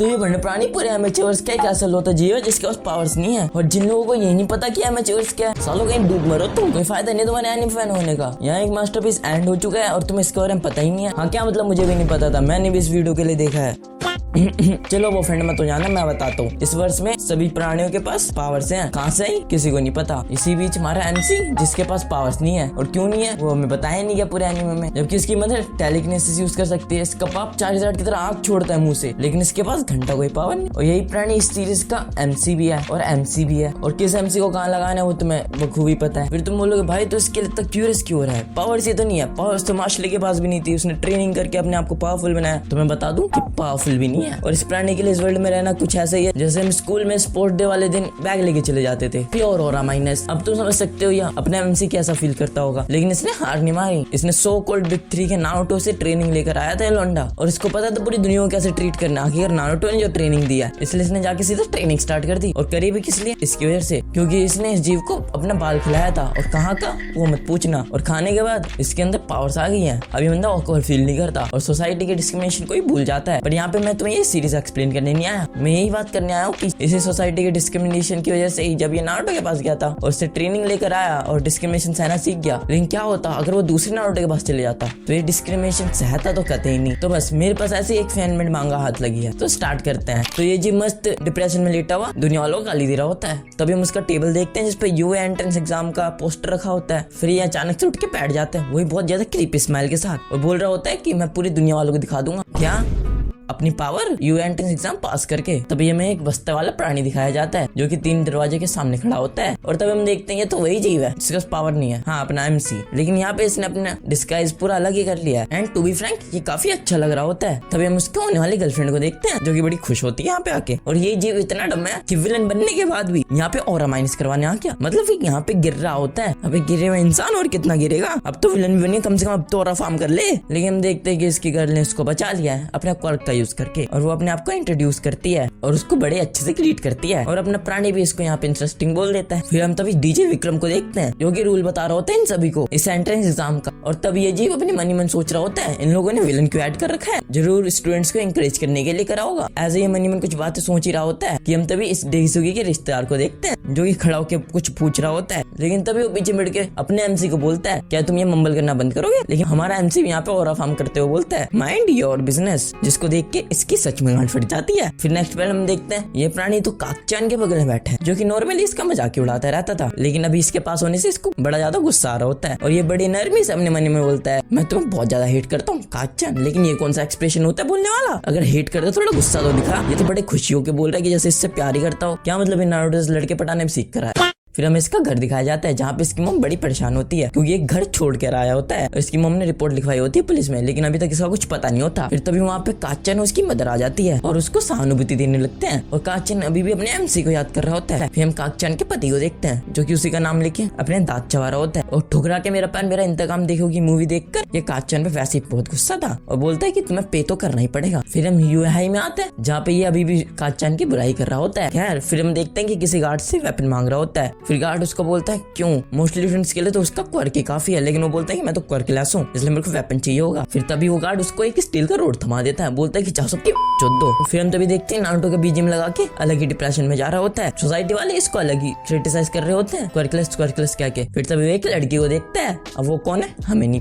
तो ये वन्य प्राणी पूरे एमेच्योर्स क्या असल होता जीव है जिसके पास पावर्स नहीं है। और जिन लोगों को ये नहीं पता कि एमेच्योर्स क्या है, सालों कहीं डूब मरो तुम, कोई फायदा नहीं तुम्हारे एनिमे फैन होने का। यहाँ एक मास्टरपीस एंड हो चुका है और तुम्हें इसके बारे में पता ही नहीं है। हाँ क्या मतलब, मुझे भी नहीं पता था, मैंने भी इस वीडियो के लिए देखा है। चलो वो फ्रेंड मत तो जाना, मैं बताता हूँ। इस वर्ष में सभी प्राणियों के पास पावर्स हैं, कहाँ से आई किसी को नहीं पता। इसी बीच हमारा एमसी जिसके पास पावर्स नहीं है, और क्यों नहीं है वो हमें बताया नहीं गया पूरे एनीमे में, जबकि इसकी मदर टेलीकिनेसिस यूज कर सकती है। इसका पाप चार्जर की तरह आग छोड़ता है मुंह से, लेकिन इसके पास घंटा कोई पावर नहीं। और यही प्राणी इस सीरीज का एमसी भी है और एमसी भी है, और किस एमसी को कहाँ लगाना है वो तुम्हें बखूबी पता है। फिर तुम बोलोगे भाई तो इसके लिए तक क्यूरियस क्यों हो रहा है, पावर से तो नहीं है। पावर्स तो मार्शल के पास भी नहीं थी, उसने ट्रेनिंग करके अपने आप को पावरफुल बनाया। तो मैं बता दूं कि पावरफुल भी नहीं है। और इस प्राणी के लिए इस वर्ल्ड में रहना कुछ ऐसा ही है जैसे हम स्कूल में स्पोर्ट डे वाले दिन बैग लेके चले जाते थे, प्योर ऑरा माइनस। अब तुम समझ सकते हो यहाँ अपना एमसी कैसा फील करता होगा। लेकिन इसने हार नहीं मारी, इसने सो कॉल्ड बिग 3 के नारुतो से ट्रेनिंग लेकर आया था लोंडा, और इसको पता था पूरी दुनिया को कैसे ट्रीट करना। आखिर नारुतो ने जो ट्रेनिंग दिया, इसलिए इसने जाके सीधा ट्रेनिंग स्टार्ट कर दी। और करी भी किस लिए, इसकी वजह से, क्योंकि इसने इस जीव को अपना बाल खिलाया था, और कहाँ का वो मत पूछना। और खाने के बाद इसके अंदर पावर्स आ गई है। अभी बंदा ऑकवर्ड फील नहीं करता और सोसाइटी के डिस्क्रिमिनेशन को ही भूल जाता है। पर यहाँ पे मैं तुम्हें ये सीरीज एक्सप्लेन करने नहीं आया, मैं यही बात करने आया हूँ कि इसी सोसाइटी के डिस्क्रिमिनेशन की वजह से ही जब ये नारुतो के पास गया था और उससे ट्रेनिंग लेकर आया और डिस्क्रिमिनेशन सहना सीख गया, लेकिन क्या होता अगर वो दूसरे नारुतो के पास चले जाता, तो ये डिस्क्रिमिनेशन सहता तो कहते ही नहीं। तो बस मेरे पास ऐसी एक फैनमेड मांगा हाथ लगी है, तो स्टार्ट करते हैं। तो ये जी मस्त डिप्रेशन में लेटा हुआ दुनिया वालों को गाली दे रहा होता है। तभी हम उसका टेबल देखते हैं जिसपे यूए एंट्रेंस एग्जाम का पोस्टर रखा होता है। फिर ये अचानक से उठ के बैठ जाते हैं, वही बहुत ज्यादा क्रीपी स्माइल के साथ, और बोल रहा होता है कि मैं पूरी दुनिया वालों को दिखा दूंगा क्या अपनी पावर यू एंट्रेंस एग्जाम पास करके। तभी हमें एक बस्ते वाला प्राणी दिखाया जाता है जो कि 3 दरवाजे के सामने खड़ा होता है, और तभी हम देखते हैं ये तो वही जीव है जिसके पास पावर नहीं है, हाँ अपना एमसी। लेकिन यहाँ पे इसने अपना डिस्गाइज पूरा अलग ही कर लिया है, एंड टू बी फ्रैंक ये काफी अच्छा लग रहा होता है। तभी हम उसके होने वाली गर्लफ्रेंड को देखते हैं जो कि बड़ी खुश होती है यहाँ पे आके। और ये जीव इतना डम है कि विलन बनने के बाद भी यहाँ पे ऑरा माइनस करवाने आ गया, मतलब यहाँ पे गिर रहा होता है। अबे गिरे हुए इंसान और कितना गिरेगा, अब तो विलन भी बनिए कम से कम, अब तो ऑरा फार्म कर ले। लेकिन हम देखते हैं कि इसकी गर्ल ने इसको बचा लिया है अपने क्वर्क का यूज करके, और वो अपने आप को इंट्रोड्यूस करती है और उसको बड़े अच्छे से ग्रीट करती है, और अपना प्राणी भी इसको यहाँ पे इंटरेस्टिंग बोल देता है। फिर हम तभी डीजे विक्रम को देखते हैं जो कि रूल बता रहा होता है इन सभी को इस एंट्रेंस एग्जाम का। और तब ये जीव अपने मन ही मन सोच रहा होता है इन लोगों ने विलन क्यों ऐड कर रखा है, जरूर स्टूडेंट्स को इंकरेज करने के लिए करा होगा। ऐसे ही मन ही मन कुछ बातें सोच ही रहा होता है कि हम तभी इस डेisugi के रिश्तेदार को देखते हैं जो कि खड़ा होकर कुछ पूछ रहा होता है। लेकिन तभी वो पीछे मुड़ के अपने एमसी को बोलता है क्या तुम ये मम्बल करना बंद करोगे। लेकिन हमारा एमसी यहाँ पे ऑरा फार्म करते हुए बोलता है माइंड योर बिजनेस, जिसको देख के इसकी सच में गांठ फट जाती है। फिर नेक्स्ट बार हम देखते हैं ये प्राणी तो काकचान के बगल में बैठा है जो कि नॉर्मली इसका मजाक उड़ाता रहता था, लेकिन अभी इसके पास होने से इसको बड़ा ज्यादा गुस्सा आ रहा होता है। और ये बड़ी नरमी से अपने मन में बोलता है मैं तुम्हें बहुत ज्यादा हेट करता हूँ काकचान। लेकिन ये कौन सा एक्सप्रेशन होता है बोलने वाला, अगर हेट करता थोड़ा गुस्सा तो दिखा। ये तो बड़े खुशी होकर बोल रहा है कि जैसे इससे प्यार ही करता हो, क्या मतलब इन नारुतो से लड़के पटाने में सीख कर आया। फिर हमें इसका घर दिखाया जाता है जहाँ पे इसकी मॉम बड़ी परेशान होती है क्योंकि एक घर छोड़ कर आया होता है। इसकी मॉम ने रिपोर्ट लिखवाई होती है पुलिस में, लेकिन अभी तक इसका कुछ पता नहीं होता। फिर तभी वहाँ पे काकचान उसकी मदर आ जाती है और उसको सहानुभूति देने लगते हैं, और काकचान अभी भी अपने एमसी को याद कर रहा होता है। फिर हम काकचान के पति को देखते हैं जो कि उसी का नाम लेके अपने दांत चबा रहा होता है, और ठुकरा के मेरा पैन मेरा इंतकाम देखोगी मूवी देखकर ये काकचान पे वैसे ही बहुत गुस्सा था और बोलता है कि तुम्हें पे तो करना ही पड़ेगा। फिर हम यूएहाई में आते हैं जहाँ पे ये अभी भी काकचान की बुराई कर रहा होता है। खैर फिर हम देखते हैं कि किसी गार्ड से वेपन मांग रहा होता है। फिर गार्ड उसको बोलता है क्यों, मोस्टली स्टूडेंट्स के लिए तो उसका क्वर्क ही काफी है, लेकिन वो बोलता है कि मैं तो क्वर्कलेस हूँ इसलिए मेरे को वेपन चाहिए होगा। फिर तभी वो गार्ड उसको एक स्टील का रोड थमा देता है, बोलता है कि चाहो सबकी चोद दो। फिर हम तभी देखते हैं नारुतो का बीजीएम लगा के अलग ही डिप्रेशन में जा रहा होता है। सोसाइटी वाले इसको अलग ही क्रिटिसाइज कर रहे होते हैं क्वर्कलेस क्या के। फिर तभी एक लड़की को देखता है, अब वो कौन है हमें नहीं पता।